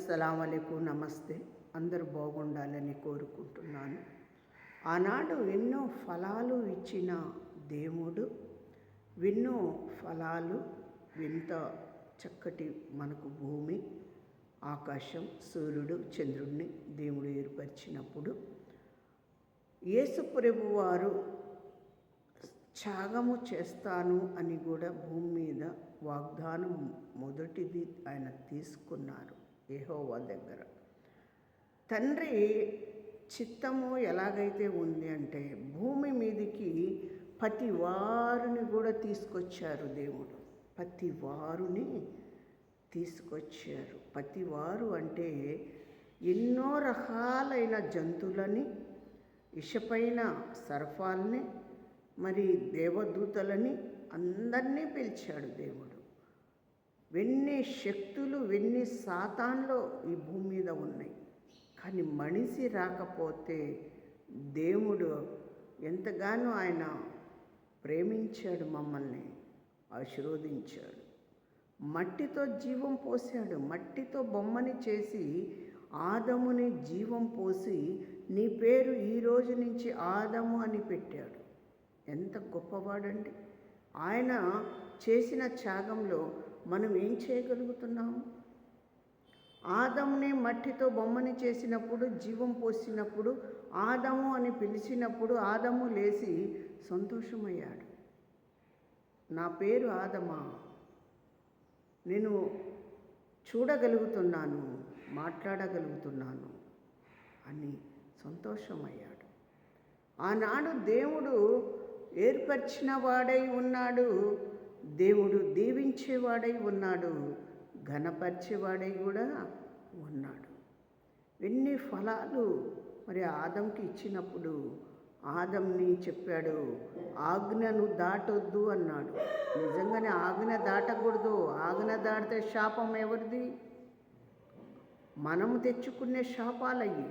సలాం అలైకుం, నమస్తే. అందరూ బాగుండాలని కోరుకుంటున్నాను. ఆనాడు ఎన్నో ఫలాలు ఇచ్చిన దేవుడు, ఎన్నో ఫలాలు, ఎంత చక్కటి మనకు భూమి, ఆకాశం, సూర్యుడు, చంద్రుడిని దేవుడు ఏర్పరిచినప్పుడు యేసు ప్రభువారు త్యాగము చేస్తాను అని కూడా భూమి మీద వాగ్దానం మొదటిది ఆయన తీసుకున్నారు యెహోవా దగ్గర. తండ్రి చిత్తము ఎలాగైతే ఉంది అంటే భూమి మీదికి ప్రతి వారిని కూడా తీసుకొచ్చారు దేవుడు. ప్రతి వారుని తీసుకొచ్చారు. ప్రతి వారు అంటే ఎన్నో రకాలైన జంతువులని, ఇషపైన సర్పాలని, మరి దేవదూతలని అందరినీ పిలిచాడు దేవుడు. ఎన్ని శక్తులు, ఎన్ని సాతాన్లో ఈ భూమి మీద ఉన్నాయి. కానీ మనిషి రాకపోతే దేవుడు ఎంతగానో ఆయన ప్రేమించాడు, మమ్మల్ని ఆశీర్వదించాడు. మట్టితో జీవం పోసాడు. మట్టితో బొమ్మని చేసి ఆదముని జీవం పోసి నీ పేరు ఈ రోజు నుంచి ఆదము అని పెట్టాడు. ఎంత గొప్పవాడండి! ఆయన చేసిన త్యాగంలో మనం ఏం చేయగలుగుతున్నాము? ఆదముని మట్టితో బొమ్మని చేసినప్పుడు, జీవం పోసినప్పుడు, ఆదము అని పిలిచినప్పుడు ఆదము లేచి సంతోషమయ్యాడు. నా పేరు ఆదమా, నేను చూడగలుగుతున్నాను, మాట్లాడగలుగుతున్నాను అని సంతోషమయ్యాడు. ఆనాడు దేవుడు ఏర్పరిచిన వాడై ఉన్నాడు, దేవుడు దీవించేవాడై ఉన్నాడు, ఘనపరిచేవాడై కూడా ఉన్నాడు. ఎన్ని ఫలాలు మరి ఆదంకి ఇచ్చినప్పుడు ఆదంని చెప్పాడు, ఆజ్ఞను దాటొద్దు అన్నాడు. నిజంగానే ఆజ్ఞ దాటకూడదు. ఆజ్ఞ దాటితే శాపం ఎవరిది? మనము తెచ్చుకునే శాపాలయ్యి.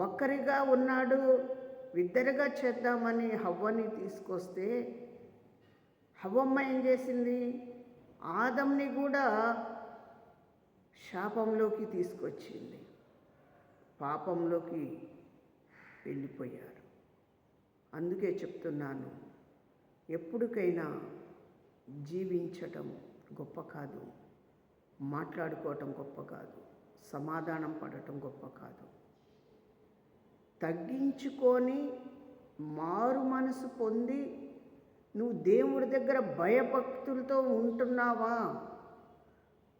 ఒక్కరిగా ఉన్నాడు, ఇద్దరుగా చేద్దామని హవ్వని తీసుకొస్తే హవ్వమ్మ ఏం చేసింది? ఆదంని కూడా శాపంలోకి తీసుకొచ్చింది. పాపంలోకి వెళ్ళిపోయారు. అందుకే చెప్తున్నాను, ఎప్పటికైనా జీవించటం గొప్ప కాదు, మాట్లాడుకోవటం గొప్ప కాదు, సమాధానం పడటం గొప్ప కాదు. తగ్గించుకొని మారు మనసు పొంది నువ్వు దేవుడి దగ్గర భయభక్తులతో ఉంటున్నావా?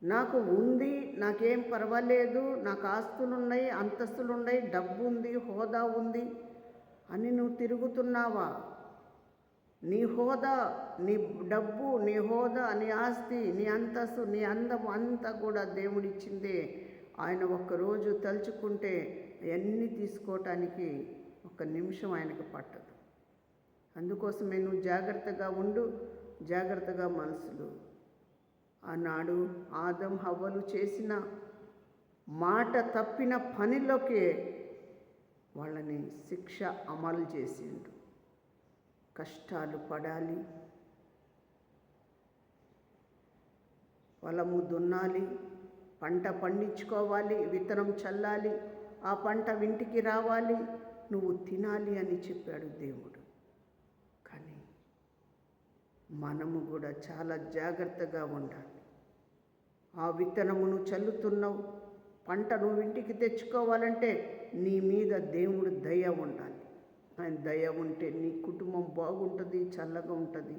నాకు ఉంది, నాకేం పర్వాలేదు, నాకు ఆస్తులు ఉన్నాయి, అంతస్తులు ఉన్నాయి, డబ్బు ఉంది, హోదా ఉంది అని నువ్వు తిరుగుతున్నావా? నీ హోదా, నీ డబ్బు, నీ హోదా, నీ ఆస్తి, నీ అంతస్తు, నీ అందం అంతా కూడా దేవుడిచ్చిందే. ఆయన ఒక్కరోజు తలుచుకుంటే అన్నీ తీసుకోవటానికి ఒక్క నిమిషం ఆయనకు పట్టదు. అందుకోసమే నువ్వు జాగ్రత్తగా ఉండు, జాగ్రత్తగా మనసులు. ఆనాడు ఆదం హవ్వలు చేసిన మాట తప్పిన పనిలోకే వాళ్ళని శిక్ష అమలు చేసిండు. కష్టాలు పడాలి, పొలము దున్నాలి, పంట పండించుకోవాలి, విత్తనం చల్లాలి, ఆ పంట ఇంటికి రావాలి, నువ్వు తినాలి అని చెప్పాడు దేవుడు. కానీ మనము కూడా చాలా జాగ్రత్తగా ఉండాలి. ఆ విత్తనమును చల్లుతున్నావు, పంట నువ్వు ఇంటికి తెచ్చుకోవాలంటే నీ మీద దేవుడు దయ ఉండాలి. ఆయన దయ ఉంటే నీ కుటుంబం బాగుంటుంది, చల్లగా ఉంటుంది.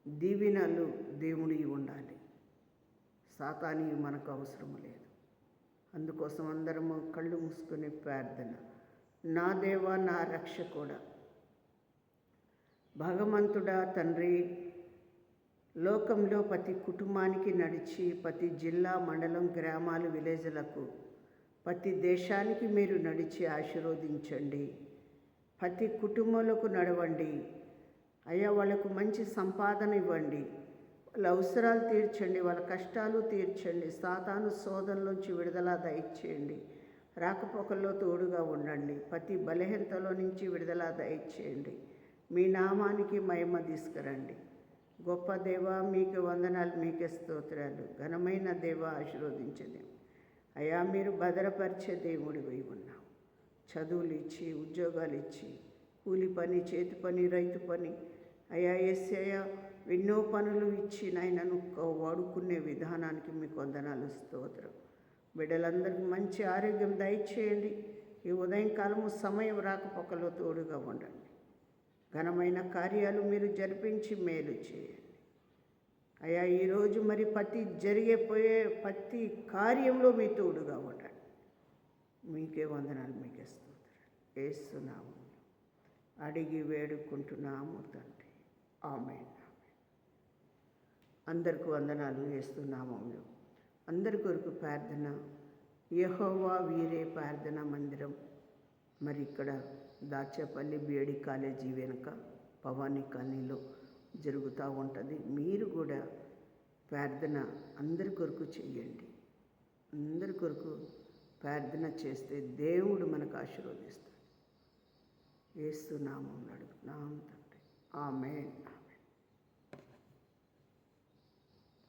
దీవెనలు దేవుడి ఉండాలి, సాతాని మనకు అవసరం లేదు. అందుకోసం అందరము కళ్ళు మూసుకునే ప్రార్థన. నా దేవా, నా రక్షకుడా, భగవంతుడా, తండ్రి, లోకంలో ప్రతి కుటుంబానికి నడిచి ప్రతి జిల్లా, మండలం, గ్రామాలు, విలేజ్లకు, ప్రతి దేశానికి మీరు నడిచి ఆశీర్వదించండి. ప్రతి కుటుంబాలకు నడవండి అయ్యా. వాళ్ళకు మంచి సంపాదన ఇవ్వండి, వాళ్ళ అవసరాలు తీర్చండి, వాళ్ళ కష్టాలు తీర్చండి. సాతాను శోధనలోంచి విడుదల దయచేయండి. రాకపోకల్లో తోడుగా ఉండండి. ప్రతి బలహీనతలో నుంచి విడుదల దయచేయండి. మీ నామానికి మహిమ తీసుకురండి. గొప్ప దేవ మీకు వందనాలు, మీకే స్తోత్రాలు. ఘనమైన దేవ, ఆశీర్వదించదేమో అయ్యా, మీరు భద్రపరిచే దేవుడివై ఉన్నావు. చదువులు ఇచ్చి, ఉద్యోగాలు ఇచ్చి, కూలి పని, చేతి పని, రైతు పని, అయ్యా యేసయ్య ఎన్నో పనులు ఇచ్చి నాయనను వాడుకునే విధానానికి మీకు వందనాలు, స్తోత్రం. బిడ్డలందరికీ మంచి ఆరోగ్యం దయచేయండి. ఈ ఉదయంకాలము సమయం రాకపోకలో తోడుగా ఉండండి. ఘనమైన కార్యాలు మీరు జరిపించి మేలు చేయండి అయ్యా. ఈరోజు మరి ప్రతి కార్యంలో మీ తోడుగా ఉండండి. మీకే వందనాలు, మీకే స్తోత్రాలు. యేసునామములో అడిగి వేడుకుంటున్నాము తండ్రి, ఆమేన్. అందరికీ వందనాలు. యేసునామములో అందరి కొరకు ప్రార్థన. యెహోవా వీరే ప్రార్థనా మందిరం మరి ఇక్కడ దాచేపల్లి బిఎడి కాలేజీ వెనుక భవానీ కాలనీలో జరుగుతూ ఉంటుంది. మీరు కూడా ప్రార్థన అందరి కొరకు చెయ్యండి. అందరి కొరకు ప్రార్థన చేస్తే దేవుడు మనకు ఆశీర్వదిస్తాడు. యేసు నామములో అడుగుతున్నాం తండ్రి, ఆమేన్.